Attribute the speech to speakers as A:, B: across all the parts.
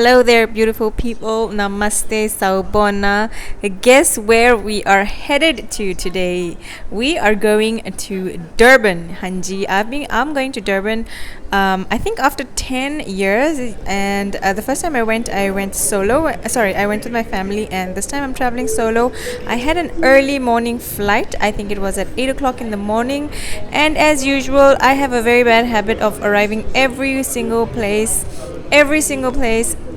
A: Hello there, beautiful people. Namaste, Saubona. Guess where we are headed to today? We are going to Durban, Hanji. I'm going to Durban. I think after 10 years, and the first time I went solo. Sorry, I went with my family, and this time I'm traveling solo. I had an early morning flight. I think it was at 8 o'clock in the morning, and as usual, I have a very bad habit of arriving every single place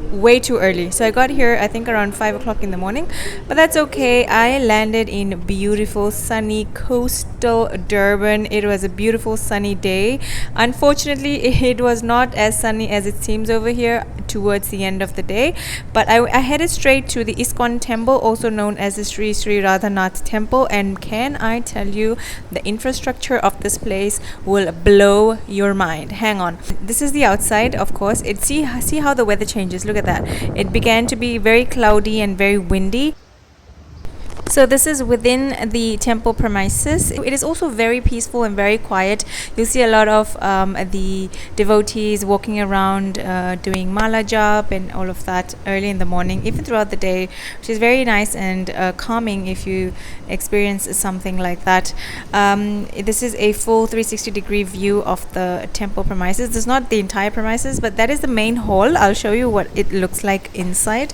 A: way too early. So I got here I think around 5 o'clock in the morning, but that's okay. I landed in beautiful sunny coastal Durban. It was a beautiful sunny day. Unfortunately, it was not as sunny as it seems over here towards the end of the day, but I headed straight to the Iskon temple, also known as the Sri Sri Ranganath temple, and can I tell you, the infrastructure of this place will blow your mind. Hang on, this is the outside, of course. See how the weather changes. Look at that. It began to be very cloudy and very windy. So this is within the temple premises. It is also very peaceful and very quiet. You'll see a lot of the devotees walking around doing mala jaap and all of that early in the morning, even throughout the day, which is very nice and calming if you experience something like that. This is a full 360-degree view of the temple premises. This is not the entire premises, but that is the main hall. I'll show you what it looks like inside.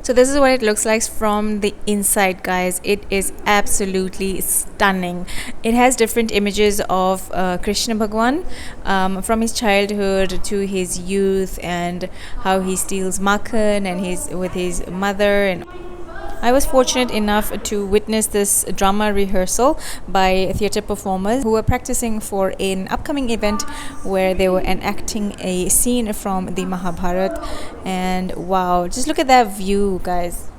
A: So this is what it looks like from the inside, guys. It is absolutely stunning. It has different images of Krishna Bhagwan, from his childhood to his youth, and how he steals makhan and he's with his mother. And I was fortunate enough to witness this drama rehearsal by theatre performers who were practicing for an upcoming event where they were enacting a scene from the Mahabharata. And wow, just look at that view, guys.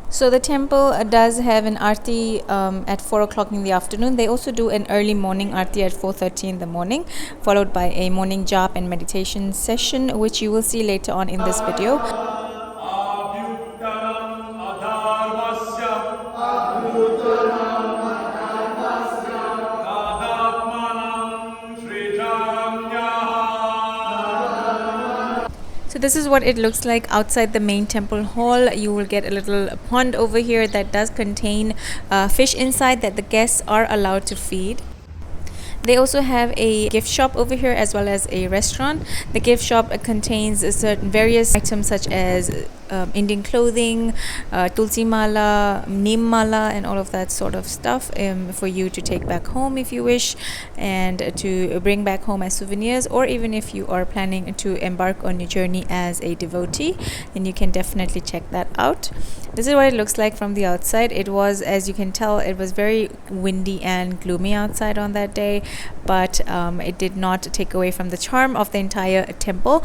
A: So the temple does have an Aarti at 4 o'clock in the afternoon. They also do an early morning Aarti at 4:30 in the morning, followed by a morning jaap and meditation session, which you will see later on in this video. So this is what it looks like outside the main temple hall. You will get a little pond over here that does contain fish inside that the guests are allowed to feed. They also have a gift shop over here as well as a restaurant. The gift shop contains certain various items such as Indian clothing, tulsi mala, neem mala, and all of that sort of stuff for you to take back home if you wish, and to bring back home as souvenirs, or even if you are planning to embark on your journey as a devotee, then you can definitely check that out. This is what it looks like from the outside. It was, as you can tell, it was very windy and gloomy outside on that day, but it did not take away from the charm of the entire temple.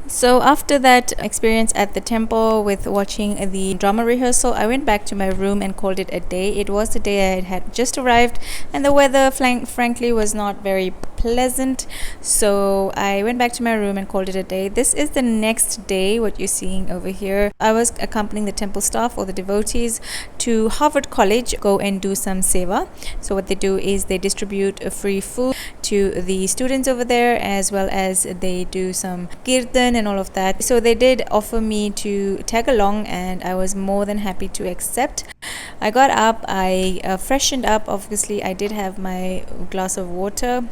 A: So after that experience at the temple with watching the drama rehearsal, I went back to my room and called it a day. It was the day I had just arrived, and the weather frankly was not very pleasant, so I went back to my room and called it a day. This is the next day, what you're seeing over here. I was accompanying the temple staff or the devotees to Harvard College, go and do some seva. So what they do is they distribute free food to the students over there, as well as they do some kirtan and all of that. So they did offer me to tag along, and I was more than happy to accept. I got up, I freshened up. Obviously I did have my glass of water,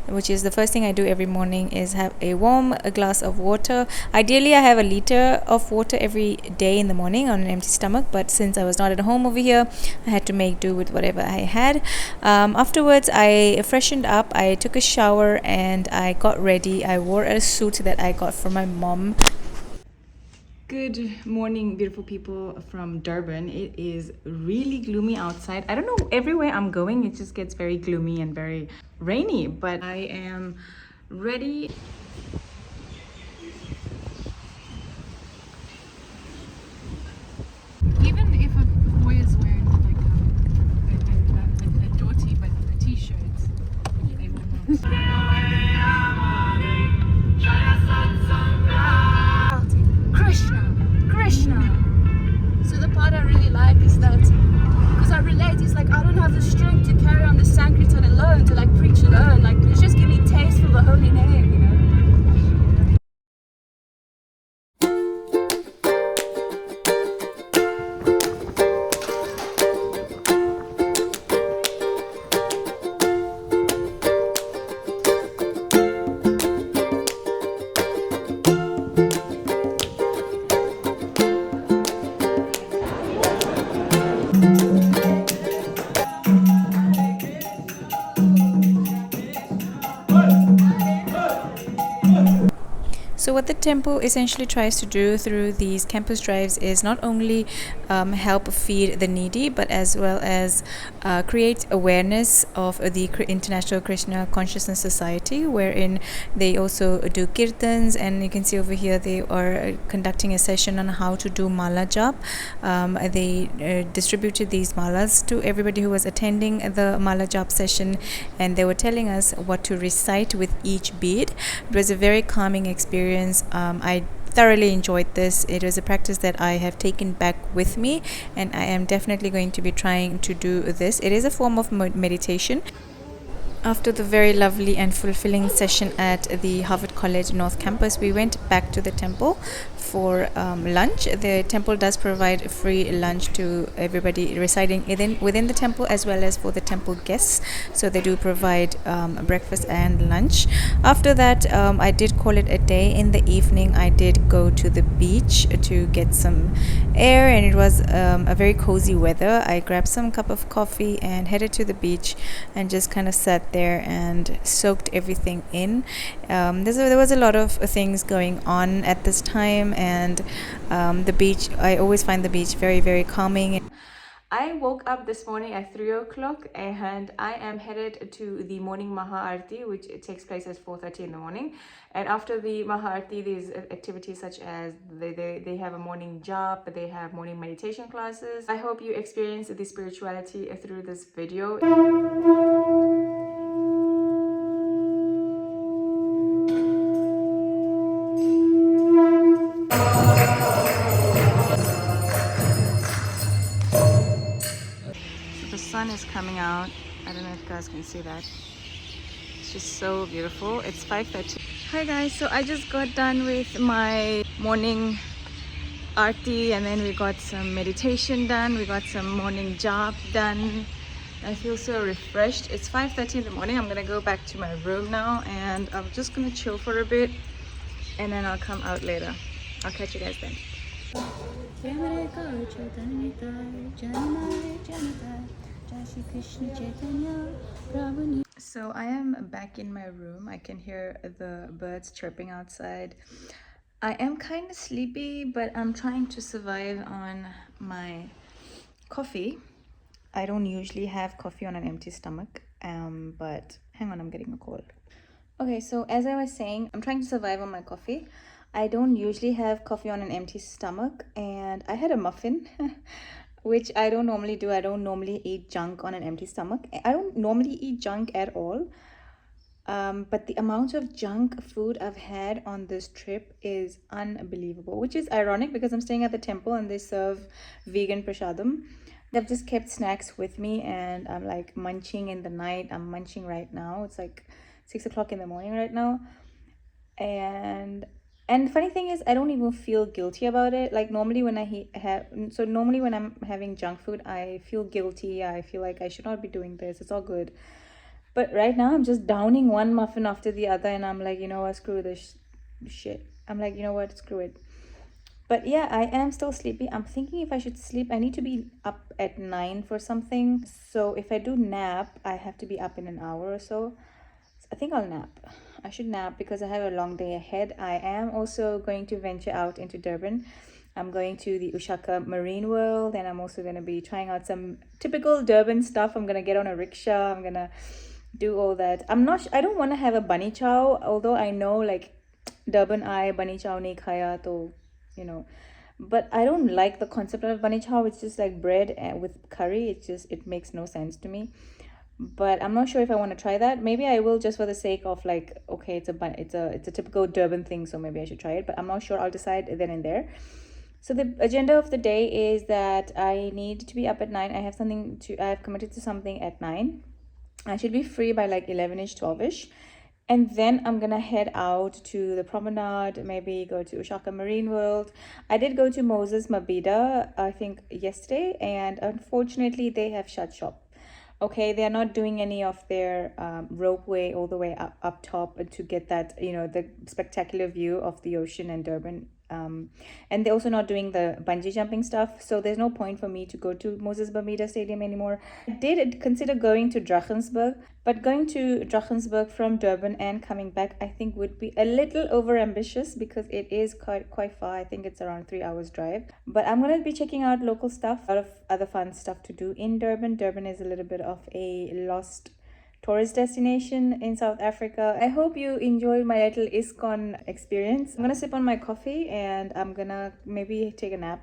A: which is the first thing I do every morning, is have a warm glass of water. Ideally I have a liter of water every day in the morning on an empty stomach, but since I was not at home over here, I had to make do with whatever I had. Afterwards I freshened up, I took a shower, and I got ready. I wore a suit that I got from my mom. Good morning, beautiful people from Durban. It is really gloomy outside. I don't know, everywhere I'm going it just gets very gloomy and very rainy, but I am ready.
B: Even if a boy is wearing like a dhoti but a t-shirt, they will not. Krishna, Krishna. So the part I really like is that because
A: what temple essentially tries to do through these campus drives is not only help feed the needy, but as well as create awareness of the International Krishna Consciousness Society, wherein they also do kirtans, and you can see over here they are conducting a session on how to do mala jaap. They distributed these malas to everybody who was attending the mala jaap session, and they were telling us what to recite with each bead. It was a very calming experience. I thoroughly enjoyed this. It was a practice that I have taken back with me, and I am definitely going to be trying to do this. It is a form of meditation. After the very lovely and fulfilling session at the Harvard College North Campus, we went back to the temple for lunch. The temple does provide free lunch to everybody residing within the temple, as well as for the temple guests. So they do provide breakfast and lunch. After that, I did call it a day. In the evening, I did go to the beach to get some air, and it was a very cozy weather. I grabbed some cup of coffee and headed to the beach and just kind of sat there and soaked everything in. There was a lot of things going on at this time, and the beach, I always find the beach very, very calming. I woke up this morning at 3 o'clock, and I am headed to the morning Maha Aarti, which it takes place at 4:30 in the morning. And after the Maha Aarti, there's activities such as they have a morning jaap, they have morning meditation classes. I hope you experience the spirituality through this video. The sun is coming out. I don't know if you guys can see that. It's just so beautiful. It's 5:30. Hi guys, so I just got done with my morning Aarti, and then we got some meditation done. We got some morning jaap done. I feel so refreshed. It's 5:30 in the morning. I'm gonna go back to my room now, and I'm just gonna chill for a bit, and then I'll come out later. I'll catch you guys then. So I am back in my room. I can hear the birds chirping outside. I am kind of sleepy, but I'm trying to survive on my coffee. I don't usually have coffee on an empty stomach, but hang on, I'm getting a cold. Okay, so as I was saying, I'm trying to survive on my coffee. I don't usually have coffee on an empty stomach, and I had a muffin, which I don't normally do. I don't normally eat junk on an empty stomach. I don't normally eat junk at all. But the amount of junk food I've had on this trip is unbelievable, which is ironic because I'm staying at the temple and they serve vegan prasadam. I've just kept snacks with me, and I'm like munching in the night. I'm munching right now. It's like 6 o'clock in the morning right now. And the funny thing is, I don't even feel guilty about it. Like normally when normally when I'm having junk food, I feel guilty. I feel like I should not be doing this. It's all good. But right now I'm just downing one muffin after the other, and I'm like, you know what, screw this shit. I'm like, you know what, screw it. But yeah, I am still sleepy. I'm thinking if I should sleep, I need to be up at 9 for something. So if I do nap, I have to be up in an hour or so. I think I'll nap. I should nap because I have a long day ahead. I am also going to venture out into Durban. I'm going to the Ushaka Marine World, and I'm also going to be trying out some typical Durban stuff. I'm going to get on a rickshaw. I'm going to do all that. I don't want to have a bunny chow, although I know like Durban bunny chow nahi khaya to, you know, but I don't like the concept of bunny chow. It's just like bread with curry. It makes no sense to me. But I'm not sure if I want to try that. Maybe I will, just for the sake of like, okay, it's a typical Durban thing, so maybe I should try it, but I'm not sure. I'll decide then and there. So the agenda of the day is that I need to be up at 9. I have committed to something at 9. I should be free by like 11ish, 12ish. And then I'm gonna head out to the promenade, maybe go to Ushaka Marine World. I did go to Moses Mabhida, I think yesterday, and unfortunately they have shut shop. Okay, they are not doing any of their ropeway all the way up top to get that, you know, the spectacular view of the ocean and Durban And they're also not doing the bungee jumping stuff, so there's no point for me to go to Moses Bermuda Stadium anymore. I did consider going to Drakensberg, but going to Drakensberg from Durban and coming back, I think would be a little over ambitious because it is quite far. I think it's around 3 hours drive. But I'm gonna be checking out local stuff, a lot of other fun stuff to do in Durban. Durban is a little bit of a lost tourist destination in South Africa. I hope you enjoyed my little ISKCON experience. I'm gonna sip on my coffee and I'm gonna maybe take a nap,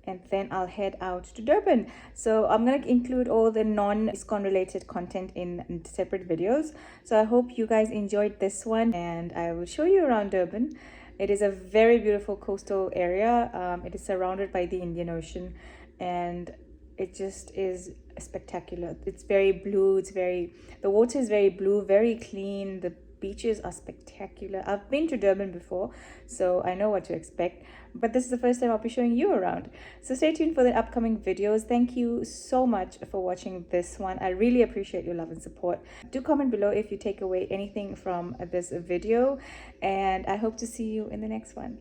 A: and then I'll head out to Durban. So I'm gonna include all the non-ISKCON related content in separate videos. So I hope you guys enjoyed this one, and I will show you around Durban. It is a very beautiful coastal area. It is surrounded by the Indian Ocean, and it just is spectacular. It's very blue. The water is very blue, very clean. The beaches are spectacular. I've been to Durban before, so I know what to expect, but this is the first time I'll be showing you around. So stay tuned for the upcoming videos. Thank you so much for watching this one. I really appreciate your love and support. Do comment below if you take away anything from this video, and I hope to see you in the next one.